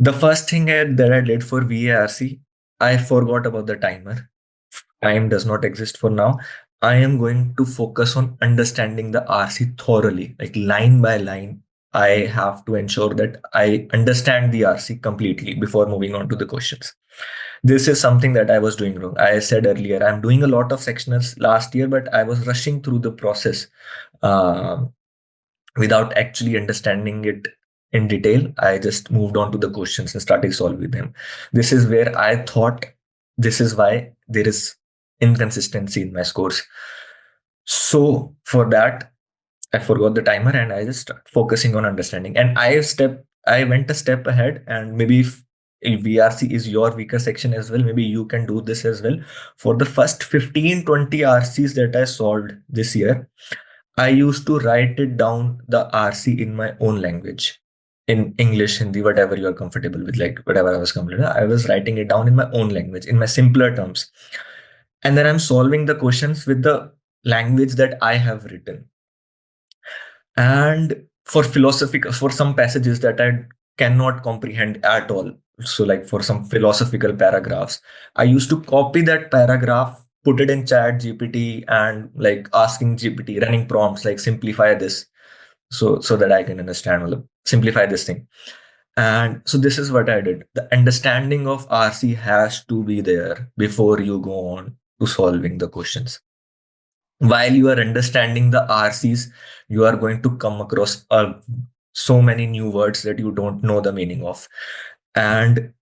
The first thing that I did for VARC, I forgot about the timer. Time does not exist for now. I am going to focus on understanding the RC thoroughly, like line by line. I have to ensure that I understand the RC completely before moving on to the questions. This is something that I was doing wrong. I said earlier, I'm doing a lot of sectionals last year, but I was rushing through the process uh, without actually understanding it in detail. I just moved on to the questions and started solving them. This is where I thought this is why there is inconsistency in my scores. So for that, I forgot the timer and I just started focusing on understanding. And I went a step ahead, and maybe if VRC is your weaker section as well, maybe you can do this as well. For the first 15-20 RCs that I solved this year, I used to write it down the RC in my own language, in English, Hindi, whatever you are comfortable with, like whatever I was comfortable with. I was writing it down in my own language, in my simpler terms. And then I'm solving the questions with the language that I have written. And for some passages that I cannot comprehend at all, so like for some philosophical paragraphs, I used to copy that paragraph, put it in chat GPT, and like asking GPT, running prompts like simplify this, so that I can understand, simplify this thing. And so this is what I did. The understanding of RC has to be there before you go on to solving the questions. While you are understanding the RCs, you are going to come across so many new words that you don't know the meaning of. And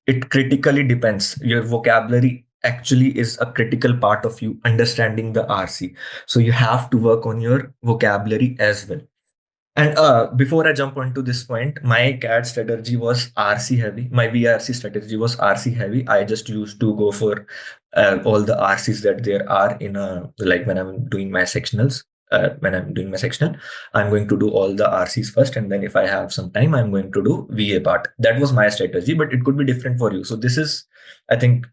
it critically depends. Your vocabulary actually is a critical part of you understanding the RC. So you have to work on your vocabulary as well. And before I jump onto this point, my CAD strategy was RC heavy. My VRC strategy was RC heavy. I just used to go for all the RCs that there are in like when I'm doing my sectionals. When I'm doing my sectional, I'm going to do all the RCs first, and then if I have some time, I'm going to do VA part. That was my strategy, but it could be different for you. So this is, I think,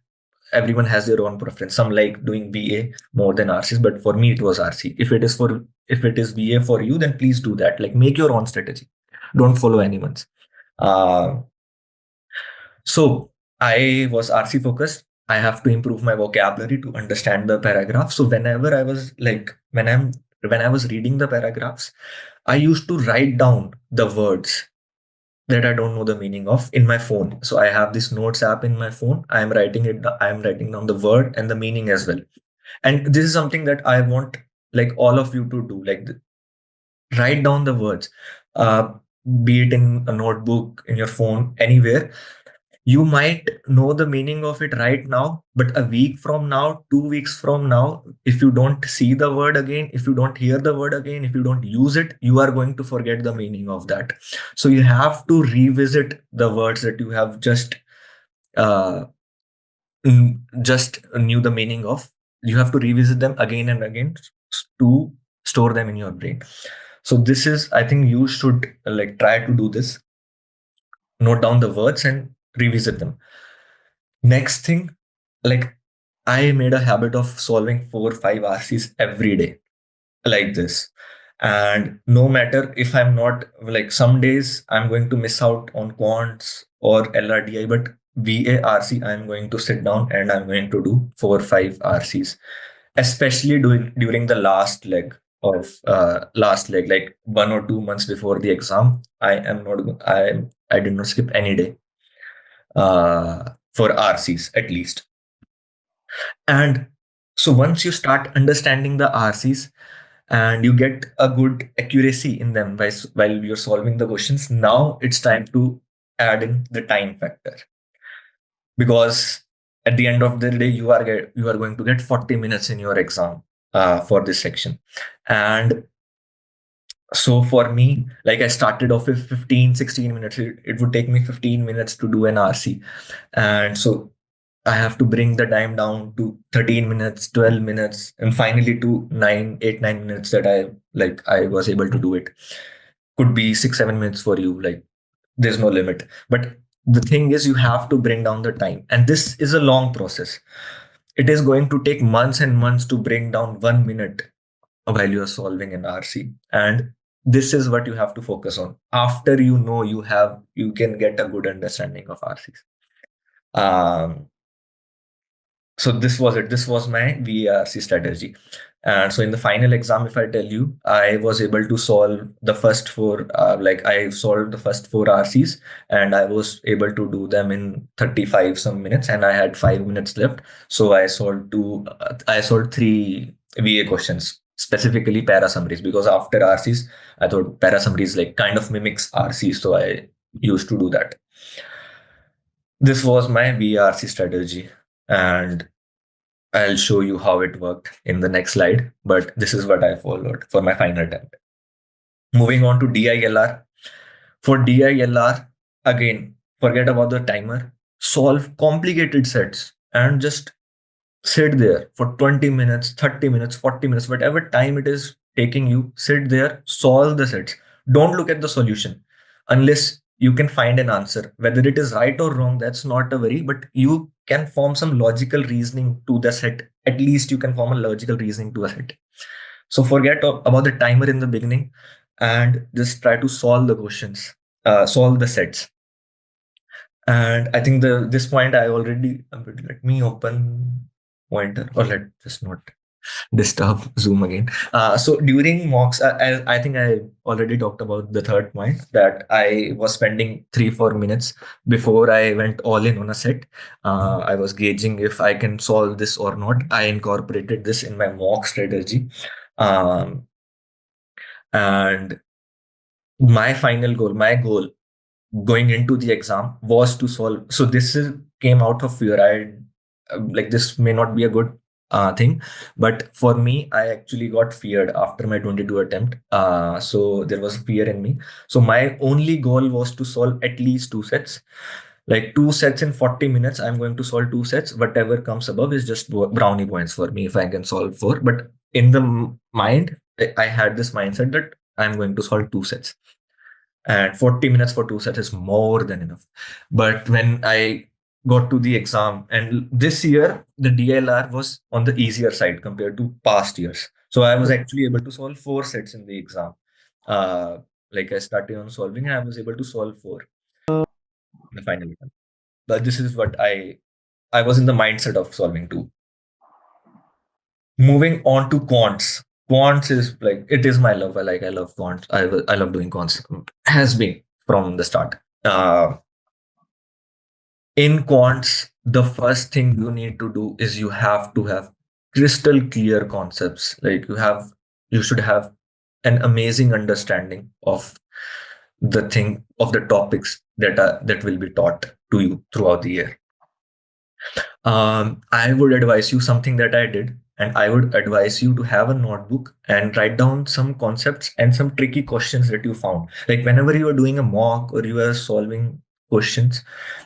everyone has their own preference. Some like doing VA more than RCs, but for me it was RC. If it is VA for you, then please do that. Like make your own strategy. Don't follow anyone's. Uh, so I was RC focused. I have to improve my vocabulary to understand the paragraph. So whenever I was like when I was reading the paragraphs, I used to write down the words that I don't know the meaning of in my phone. So I have this notes app in my phone. I am writing down the word and the meaning as well. And this is something that I want like all of you to do. Like write down the words, uh, be it in a notebook, in your phone, anywhere. You might know the meaning of it right now, but a week from now, 2 weeks from now, if you don't see the word again, if you don't hear the word again, if you don't use it, you are going to forget the meaning of that. So you have to revisit the words that you have uh, just knew the meaning of. You have to revisit them again and again to store them in your brain. So this is, I think you should like try to do this. Note down the words and revisit them. Next thing, like I made a habit of solving 4 or 5 RCs every day like this. And no matter if I'm not like some days I'm going to miss out on quants or LRDI, but VARC, I'm going to sit down and I'm going to do 4 or 5 RCs, especially during the last leg, like 1 or 2 months before the exam. I did not skip any day for RCs at least. And so once you start understanding the RCs and you get a good accuracy in them while you're solving the questions, now it's time to add in the time factor, because at the end of the day you are going to get 40 minutes in your exam for this section. And so for me, like I started off with 15-16 minutes. It would take me 15 minutes to do an RC, and so I have to bring the time down to 13 minutes, 12 minutes, and finally to 9 8 9 minutes that I was able to do it. Could be 6 7 minutes for you. Like there's no limit. But the thing is, you have to bring down the time, and this is a long process. It is going to take months and months to bring down 1 minute while you are solving an RC. And This is what you have to focus on. After you can get a good understanding of RCs. Um, so this was it. This was my VARC strategy. And so in the final exam, if I tell you, I was able to solve the first four, like I solved the first four RCs, and I was able to do them in 35 some minutes, and I had 5 minutes left. So I solved three VA questions, specifically para summaries, because after RCs, I thought para summaries like kind of mimics RCs. So I used to do that. This was my VARC strategy. And I'll show you how it worked in the next slide, but this is what I followed for my final attempt. Moving on to DILR. For DILR, again, forget about the timer, solve complicated sets and just sit there for 20 minutes, 30 minutes, 40 minutes, whatever time it is taking you, sit there, solve the sets. Don't look at the solution unless you can find an answer. Whether it is right or wrong, that's not a worry, but you can form some logical reasoning to the set. At least you can form a logical reasoning to a set. So forget about the timer in the beginning and just try to solve the questions, solve the sets. And I think this point I already, let me open pointer, or let just not disturb Zoom again. So during mocks, I think I already talked about the third point, that I was spending 3-4 minutes before I went all in on a set. I was gauging if I can solve this or not. I incorporated this in my mock strategy. And my goal going into the exam was to solve. So came out of fear. Like this may not be a good thing, but for me, I actually got feared after my 22 attempt. So there was fear in me. So my only goal was to solve at least two sets. Like two sets in 40 minutes, I'm going to solve two sets. Whatever comes above is just brownie points for me if I can solve four. But in the mind, I had this mindset that I'm going to solve two sets. And 40 minutes for two sets is more than enough. But when I got to the exam, and this year the DLR was on the easier side compared to past years, so I was actually able to solve four sets in the exam. Like I started on solving and I was able to solve four in the final attempt. But this is what I was in the mindset of solving two. Moving on to quants. Quants is like, it is my love. I love quants. I love doing quants. Has been from the start. In quants, the first thing you need to do is you have to have crystal clear concepts. Like you should have an amazing understanding of the topics that will be taught to you throughout the year. I would advise you something that I did, and I would advise you to have a notebook and write down some concepts and some tricky questions that you found. Like whenever you are doing a mock or you are solving questions,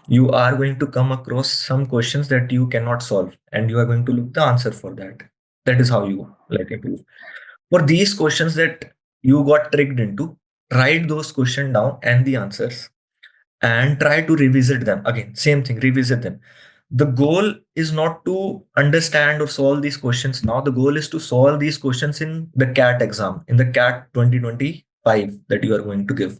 you are going to come across some questions that you cannot solve, and you are going to look the answer for that. That is how you like improve. For these questions that you got tricked into, write those questions down and the answers, and try to revisit them again. Same thing, revisit them. The goal is not to understand or solve these questions now. The goal is to solve these questions in the CAT exam, in the CAT 2025 that you are going to give.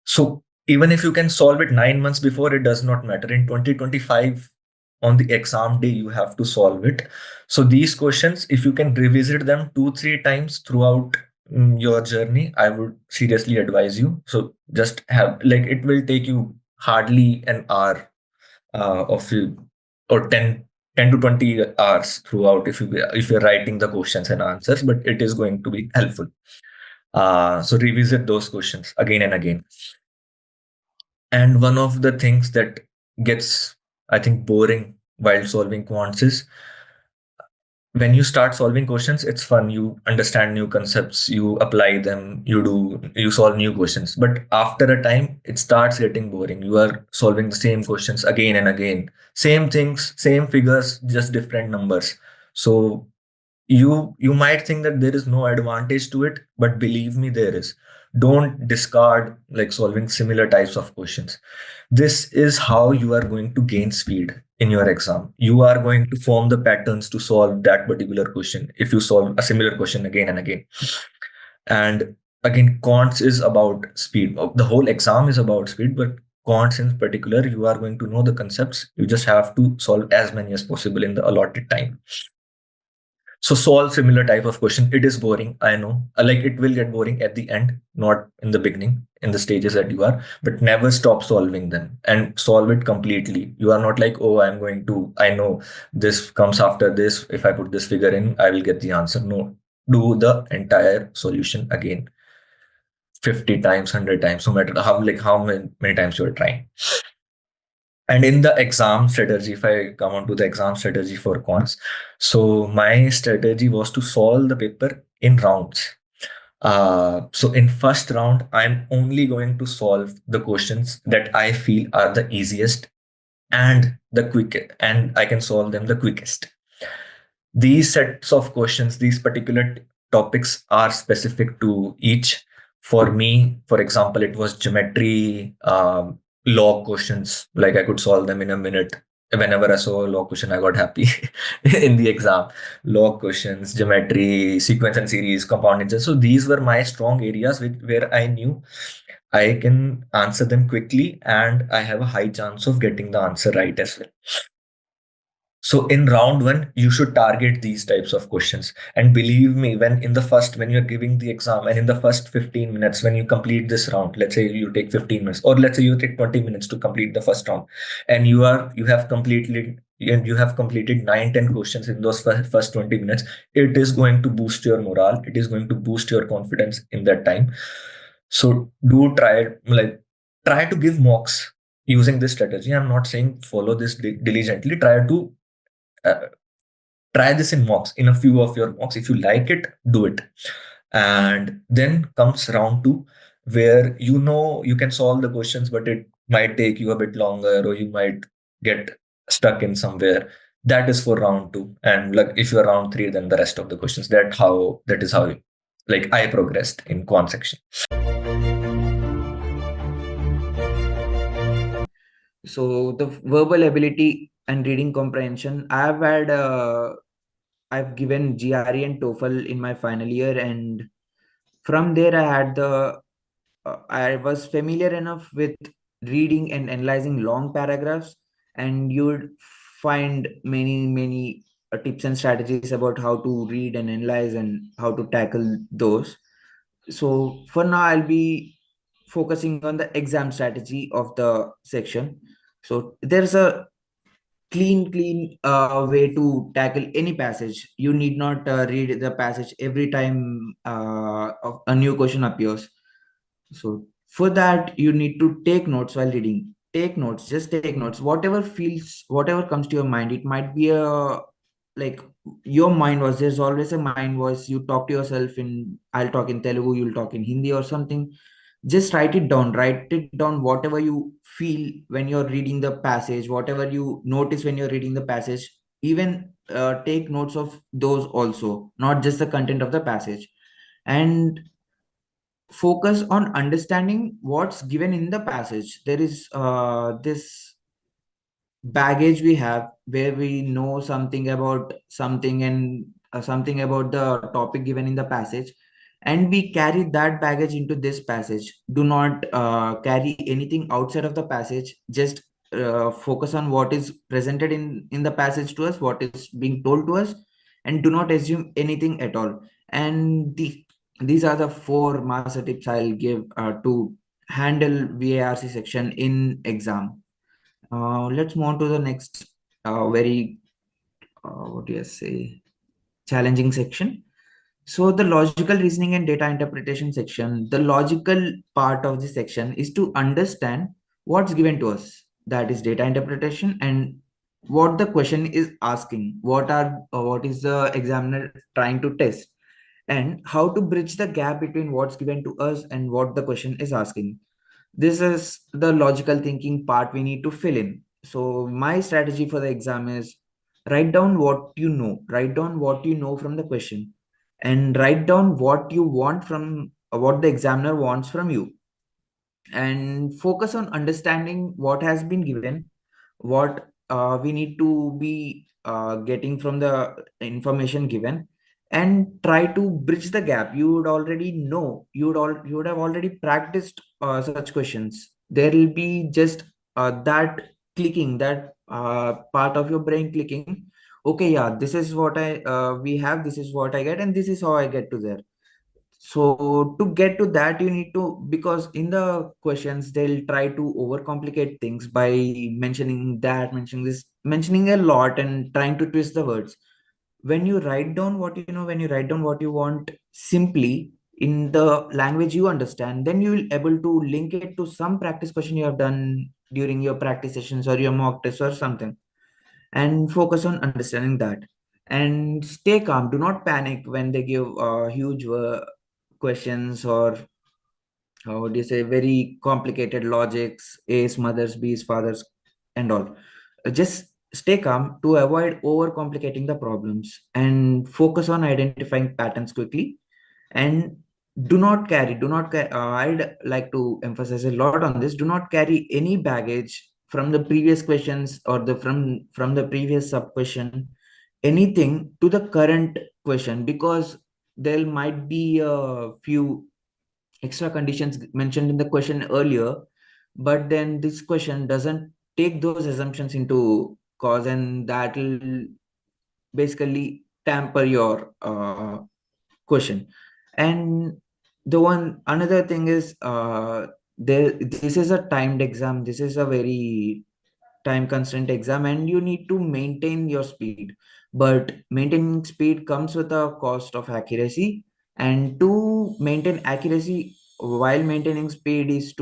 So even if you can solve it 9 months before, it does not matter. In 2025, on the exam day, you have to solve it. So these questions, if you can revisit them 2-3 times throughout your journey, I would seriously advise you. So just have, like, it will take you hardly an hour of you, or 10 to 20 hours throughout if you're writing the questions and answers, but it is going to be helpful. So revisit those questions again and again. And one of the things that gets, I think, boring while solving quants is when you start solving questions, it's fun. You understand new concepts, you apply them, you solve new questions. But after a time, it starts getting boring. You are solving the same questions again and again. Same things, same figures, just different numbers. So you might think that there is no advantage to it, but believe me, there is. Don't discard like solving similar types of questions. This is how you are going to gain speed in your exam. You are going to form the patterns to solve that particular question if you solve a similar question again and again. And again, quants is about speed. The whole exam is about speed, but quants in particular, you are going to know the concepts. You just have to solve as many as possible in the allotted time. So solve similar type of question. It is boring, I know. Like it will get boring at the end, not in the beginning, in the stages that you are, but never stop solving them and solve it completely. You are not like, oh, I know this comes after this. If I put this figure in, I will get the answer. No, do the entire solution again 50 times, 100 times, no matter how many times you're trying. And in the exam strategy, if I come on to the exam strategy for quants, so my strategy was to solve the paper in rounds. So in first round, I'm only going to solve the questions that I feel are the easiest and the quickest, and I can solve them the quickest. These sets of questions, these particular topics are specific to each. For me, for example, it was geometry, log questions, like I could solve them in a minute. Whenever I saw a log question, I got happy in the exam. Log questions, geometry, sequence and series, compound interest. So these were my strong areas where I knew I can answer them quickly and I have a high chance of getting the answer right as well. So in round one, you should target these types of questions. And believe me, when you're giving the exam and in the first 15 minutes, when you complete this round, let's say you take 15 minutes, or let's say you take 20 minutes to complete the first round, and you have completed 9-10 questions in those first 20 minutes, it is going to boost your morale. It is going to boost your confidence in that time. So do try to give mocks using this strategy. I'm not saying follow this diligently. Uh, try this in mocks, in a few of your mocks. If you like it, do it. And then comes round two, where you know you can solve the questions, but it might take you a bit longer, or you might get stuck in somewhere. That is for round two. And like if you're round three, then the rest of the questions. That is how like I progressed in quant section. So the verbal ability and reading comprehension, I've given GRE and TOEFL in my final year, and from there I was familiar enough with reading and analyzing long paragraphs, and you'd find many tips and strategies about how to read and analyze and how to tackle those. So for now, I'll be focusing on the exam strategy of the section. So there's a clean way to tackle any passage. You need not read the passage every time a new question appears. So for that, you need to take notes while reading. Take notes, just take notes. Whatever comes to your mind. It might be a like your mind voice. There's always a mind voice. You talk to yourself in. I'll talk in Telugu. You'll talk in Hindi or something. Just write it down. Write it down. Whatever you feel when you're reading the passage. Whatever you notice when you're reading the passage. Even take notes of those also, not just the content of the passage. And focus on understanding what's given in the passage. There is this baggage we have where we know something about something and something about the topic given in the passage, and we carry that baggage into this passage. Do not carry anything outside of the passage. Just focus on what is presented in the passage to us, what is being told to us, and do not assume anything at all. And these are the four master tips I'll give to handle VARC section in exam. Let's move on to the next very what do you say challenging section. So the logical reasoning and data interpretation section, the logical part of this section is to understand what's given to us, that is data interpretation, and what the question is asking, what is the examiner trying to test, and how to bridge the gap between what's given to us and what the question is asking. This is the logical thinking part we need to fill in. So my strategy for the exam is write down what you know from the question, and write down what you want from what the examiner wants from you, and focus on understanding what has been given, what we need to be getting from the information given, and try to bridge the gap. You would already know, you would have already practiced such questions. There will be just that clicking, that part of your brain clicking, okay, yeah, this is what I we have, this is what I get, and this is how I get to there. So to get to that, you need to, because in the questions they'll try to overcomplicate things by mentioning that, mentioning this, mentioning a lot, and trying to twist the words. When you write down what you know, when you write down what you want simply in the language you understand, then you will able to link it to some practice question you have done during your practice sessions or your mock test or something, and focus on understanding that. And stay calm, do not panic when they give huge questions, or how would you say, very complicated logics, a's mothers, b's fathers, and all. Just stay calm to avoid overcomplicating the problems, and focus on identifying patterns quickly. And I'd like to emphasize a lot on this: do not carry any baggage from the previous questions, or the from the previous sub question, anything to the current question, because there might be a few extra conditions mentioned in the question earlier, but then this question doesn't take those assumptions into cause, and that will basically tamper your question. And the one another thing is, this is a timed exam, this is a very time constraint exam, and you need to maintain your speed. But maintaining speed comes with a cost of accuracy, and to maintain accuracy while maintaining speed is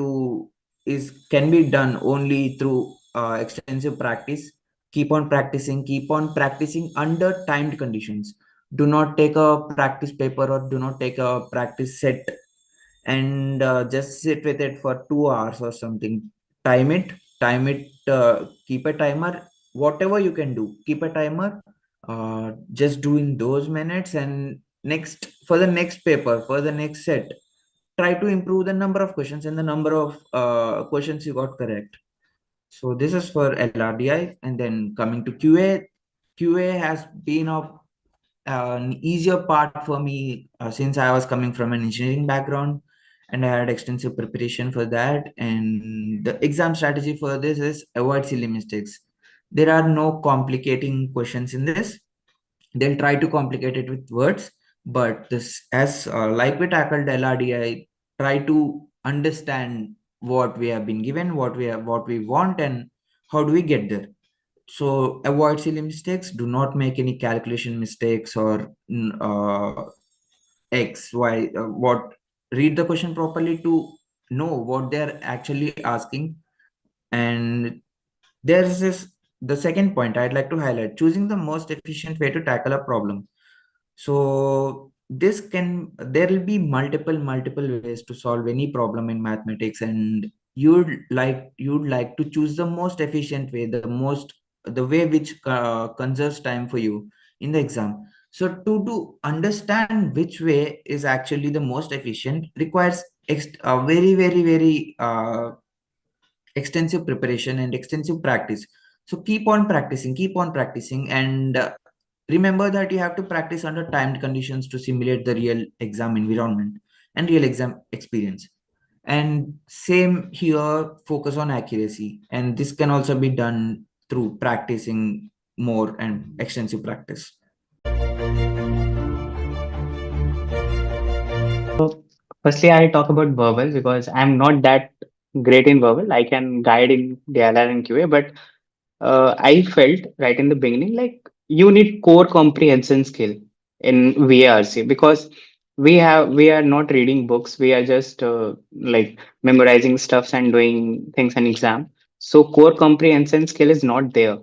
can be done only through extensive practice. Keep on practicing under timed conditions. Do not take a practice paper, or do not take a practice set and just sit with it for 2 hours or something. Time it, keep a timer, whatever you can do, keep a timer. Just do in those minutes, and next, for the next paper, for the next set, try to improve the number of questions and the number of questions you got correct. So this is for LRDI. And then coming to QA, QA has been an easier part for me since I was coming from an engineering background, and I had extensive preparation for that. And the exam strategy for this is avoid silly mistakes. There are no complicating questions in this. They'll try to complicate it with words, but this, as like we tackled LRDI, try to understand what we have been given, what we want, and how do we get there. So avoid silly mistakes. Do not make any calculation mistakes, or X, Y, what. Read the question properly to know what they're actually asking. And there's this the second point I'd like to highlight: choosing the most efficient way to tackle a problem. So this can there will be multiple ways to solve any problem in mathematics, and you'd like to choose the most efficient way, the way which conserves time for you in the exam. So to understand which way is actually the most efficient requires very extensive preparation and extensive practice. So keep on practicing, and remember that you have to practice under timed conditions to simulate the real exam environment and real exam experience. And same here, focus on accuracy, and this can also be done through practicing more and extensive practice. Firstly, I talk about verbal because I'm not that great in verbal. I can guide in DLR and QA, but I felt right in the beginning like you need core comprehension skill in VARC because we are not reading books. We are just like memorizing stuffs and doing things in exam. So core comprehension skill is not there.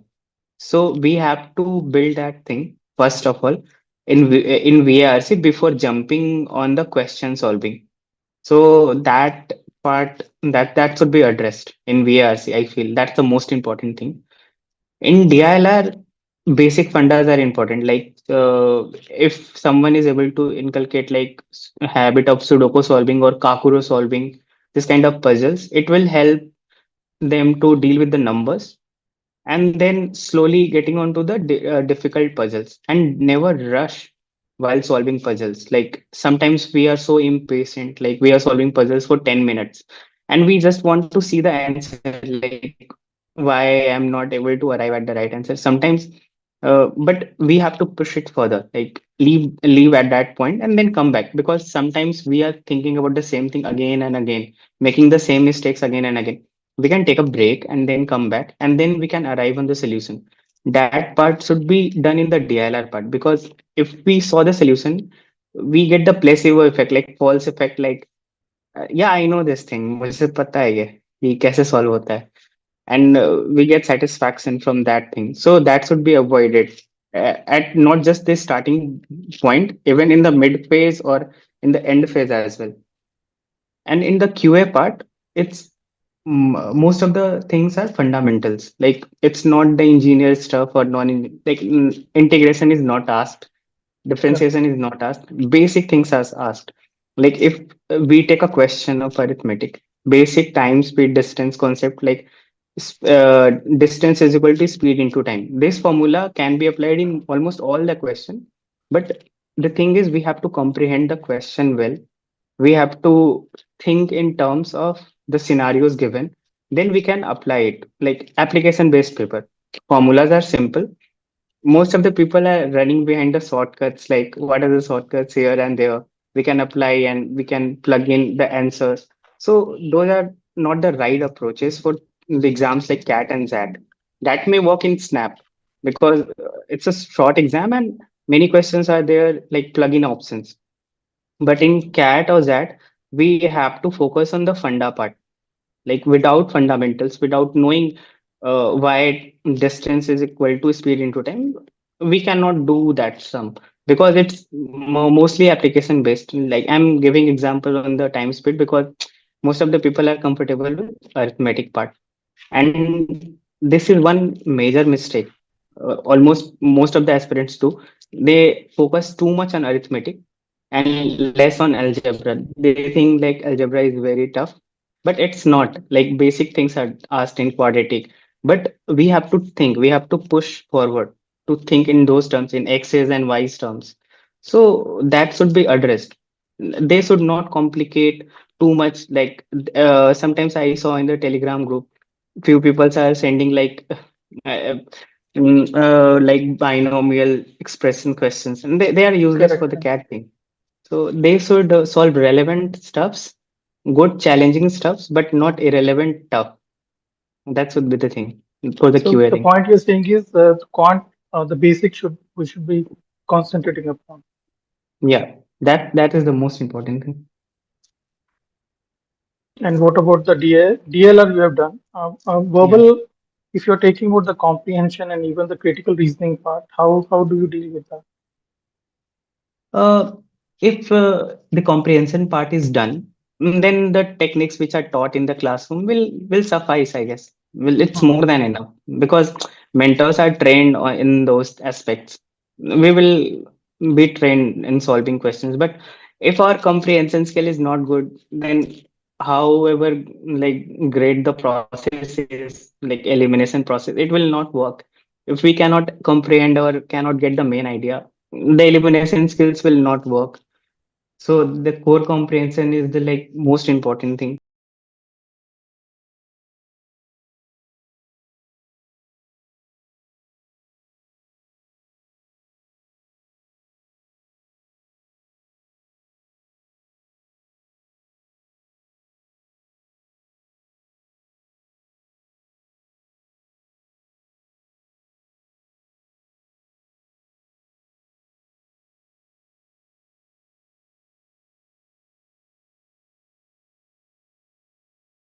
So we have to build that thing first of all in VARC before jumping on the question solving. So that part that should be addressed in VARC. I feel that's the most important thing. In DILR, basic fundas are important. Like if someone is able to inculcate like habit of Sudoku solving or Kakuro solving, this kind of puzzles, it will help them to deal with the numbers and then slowly getting onto the difficult puzzles and never rush while solving puzzles. Like sometimes we are so impatient, like we are solving puzzles for 10 minutes and we just want to see the answer, like why I'm not able to arrive at the right answer. Sometimes but we have to push it further, like leave at that point and then come back, because sometimes we are thinking about the same thing again and again, making the same mistakes again and again. We can take a break and then come back and then we can arrive on the solution. That part should be done in the DLR part, because if we saw the solution, we get the placebo effect, like false effect, like yeah, I know this thing, मुझे पता है ये कैसे solve होता है, and we get satisfaction from that thing. So that should be avoided at not just the starting point, even in the mid phase or in the end phase as well. And in the QA part, it's most of the things are fundamentals. Like it's not the engineer stuff or like integration is not asked, Correct. differentiation is not asked, basic things are asked. Like if we take a question of arithmetic, basic time speed distance concept, like distance is equal to speed into time. This formula can be applied in almost all the question, but the thing is we have to comprehend the question well. We have to think in terms of the scenarios given, then we can apply it. Like application based paper, formulas are simple. Most of the people are running behind the shortcuts, like what are the shortcuts here and there, we can apply and we can plug in the answers. So those are not the right approaches for the exams like CAT and ZAT. That may work in Snap because it's a short exam and many questions are there like plug-in options. But in CAT or ZAT, we have to focus on the funda part. Like without fundamentals, without knowing why distance is equal to speed into time, we cannot do that sum, because it's mostly application based. Like I'm giving example on the time speed because most of the people are comfortable with arithmetic part, and this is one major mistake. Almost most of the aspirants do. They focus too much on arithmetic and less on algebra. They think like algebra is very tough, but it's not. Like basic things are asked in quadratic, but we have to think, we have to push forward to think in those terms, in x's and y's terms. So that should be addressed. They should not complicate too much. Like sometimes I saw in the Telegram group, few people are sending like uh, like binomial expression questions, and they are useless for Correct. the cat thing. So they should solve relevant stuffs, good challenging stuffs, but not irrelevant tough. That should be the thing for the So QA the thing. point you're saying is quant, the basic should we should be concentrating upon. Yeah, that is the most important thing. And what about the DLR you have done? Yeah. Verbal, if you're taking about the comprehension and even the critical reasoning part, how do you deal with that? Uh, if the comprehension part is done, then the techniques which are taught in the classroom will suffice, I guess. Well, it's Mhm. more than enough because mentors are trained in those aspects. We will be trained in solving questions, but if our comprehension skill is not good, then however like great the process is, like elimination process, it will not work. If we cannot comprehend or cannot get the main idea, the elimination skills will not work. So the core comprehension is the like most important thing.